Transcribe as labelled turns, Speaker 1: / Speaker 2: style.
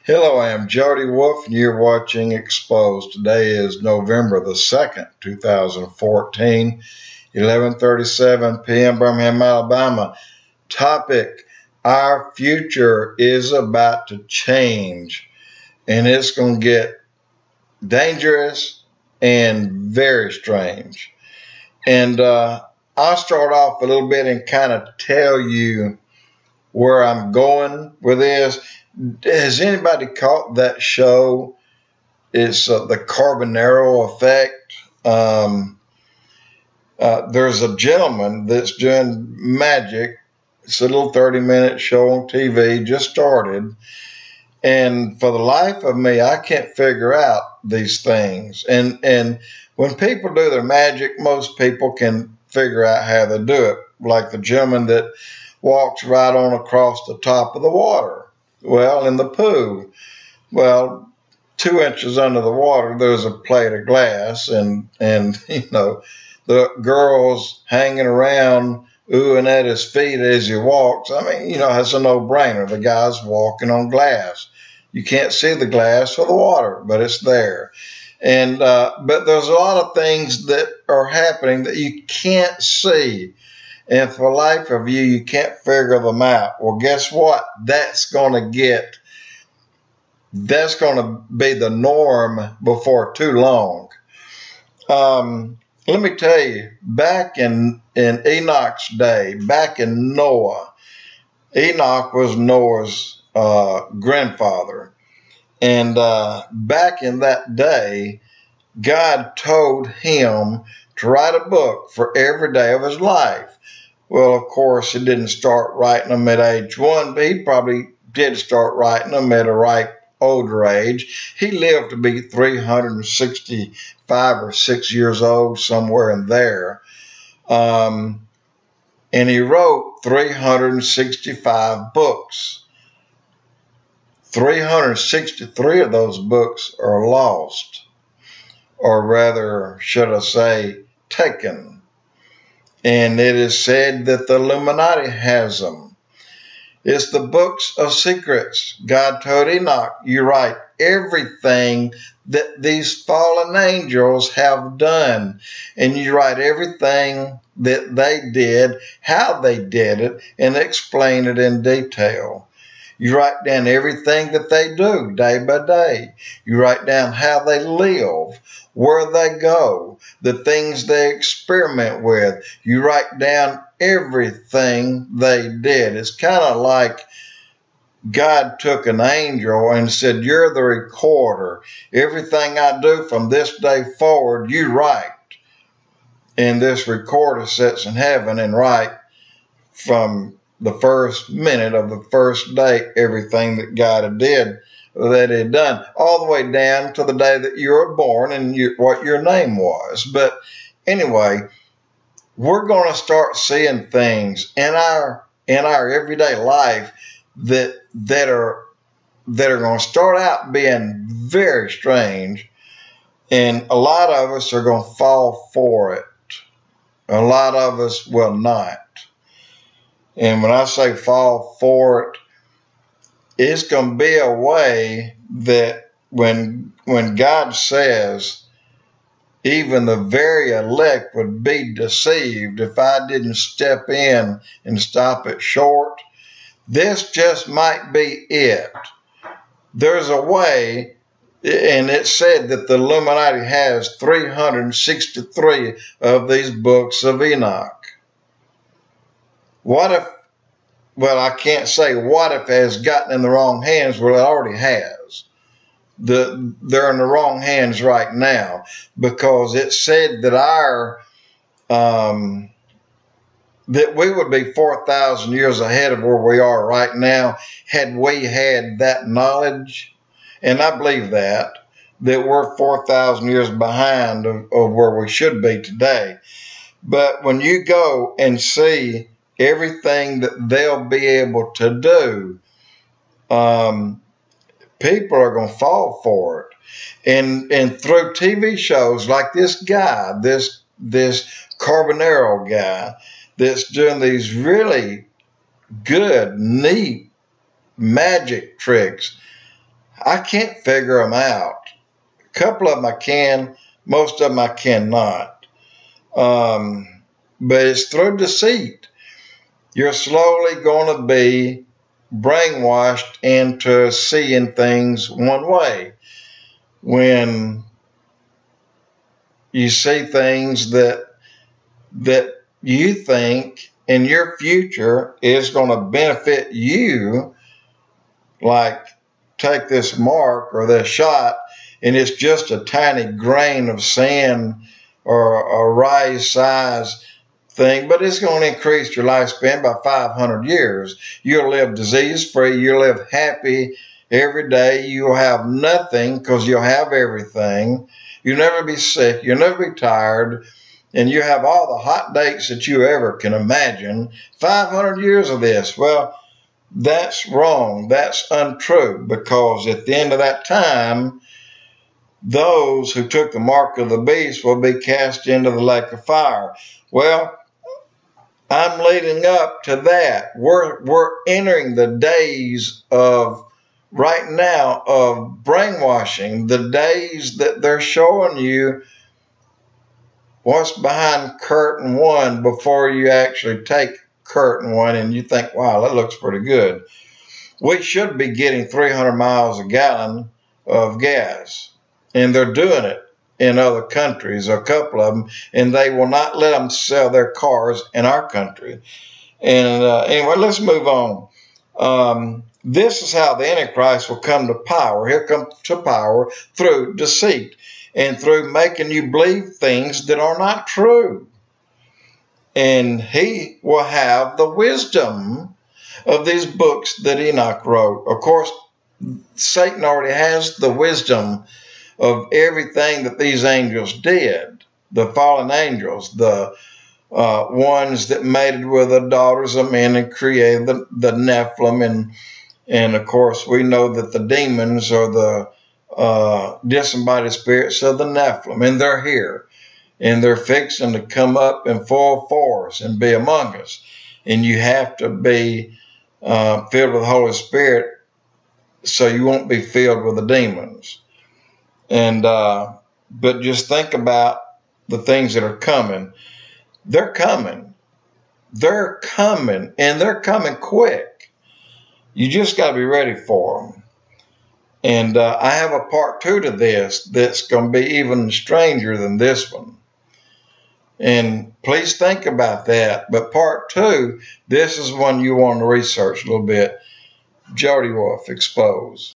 Speaker 1: Hello, I am Jody Wolf, and you're watching Expoz. Today is November the 2nd, 2014, 11:37 p.m. Birmingham, Alabama. Topic: Our future is about to change, and it's going to get dangerous and very strange. And I'll start off a little bit and kind of tell you where I'm going with this. Has anybody caught that show? It's the Carbonaro Effect. There's a gentleman that's doing magic. It's a little 30-minute show on TV, just started. And for the life of me, I can't figure out these things. And when people do their magic, most people can figure out how to do it. Like the gentleman that walks right on across the top of the water. Well, in the pool. Well, 2 inches under the water, there's a plate of glass, and the girls hanging around oohing at his feet as he walks. I mean, it's a no-brainer. The guy's walking on glass. You can't see the glass or the water, but it's there. And but there's a lot of things that are happening that you can't see. And for the life of you, you can't figure them out. Well, guess what? That's going to be the norm before too long. Let me tell you, back in Enoch's day, back in Noah, Enoch was Noah's grandfather. And back in that day, God told him to write a book for every day of his life. Well, of course, he didn't start writing them at age 1, but he probably did start writing them at a ripe older age. He lived to be 365 or 6 years old, somewhere in there. And he wrote 365 books. 363 of those books are lost, or rather, should I say, taken. And it is said that the Illuminati has them. It's the books of secrets. God told Enoch, you write everything that these fallen angels have done. And you write everything that they did, how they did it, and explain it in detail. You write down everything that they do day by day. You write down how they live, where they go, the things they experiment with. You write down everything they did. It's kind of like God took an angel and said, you're the recorder. Everything I do from this day forward, you write. And this recorder sits in heaven and write from the first minute of the first day everything that God did, that he had done, all the way down to the day that you were born and what your name was. But anyway, we're going to start seeing things in our everyday life that are going to start out being very strange, and a lot of us are going to fall for it. A lot of us will not. And when I say fall for it, it's going to be a way that when God says even the very elect would be deceived if I didn't step in and stop it short, this just might be it. There's a way, and it's said that the Illuminati has 363 of these books of Enoch. What if, well, I can't say what if it has gotten in the wrong hands. Well, it already has. They're in the wrong hands right now, because it said that that we would be 4,000 years ahead of where we are right now had we had that knowledge. And I believe that we're 4,000 years behind of where we should be today. But when you go and see everything that they'll be able to do, people are going to fall for it. And through TV shows like this guy, this Carbonaro guy, that's doing these really good, neat magic tricks. I can't figure them out. A couple of them I can, most of them I cannot. But it's through deceit. You're slowly going to be brainwashed into seeing things one way. When you see things that you think in your future is going to benefit you, like take this mark or this shot, and it's just a tiny grain of sand or a rice size thing, but it's going to increase your lifespan by 500 years. You'll live disease-free. You'll live happy every day. You'll have nothing because you'll have everything. You'll never be sick. You'll never be tired. And you have all the hot dates that you ever can imagine. 500 years of this. Well, that's wrong. That's untrue, because at the end of that time, those who took the mark of the beast will be cast into the lake of fire. Well, I'm leading up to that. We're entering the days of right now of brainwashing, the days that they're showing you what's behind curtain one before you actually take curtain one and you think, wow, that looks pretty good. We should be getting 300 miles a gallon of gas, and they're doing it in other countries, a couple of them, and they will not let them sell their cars in our country. And anyway, let's move on. This is how the Antichrist will come to power. He'll come to power through deceit and through making you believe things that are not true. And he will have the wisdom of these books that Enoch wrote. Of course, Satan already has the wisdom of everything that these angels did, the fallen angels, the ones that mated with the daughters of men and created the Nephilim, and of course we know that the demons are the disembodied spirits of the Nephilim, and they're here, and they're fixing to come up in full force and be among us. And you have to be filled with the Holy Spirit so you won't be filled with the demons. And but just think about the things that are coming. They're coming. They're coming, and they're coming quick. You just got to be ready for them. And I have a part 2 to this that's going to be even stranger than this one. And please think about that. But part 2, this is one you want to research a little bit. Jody Wolf, Expoz.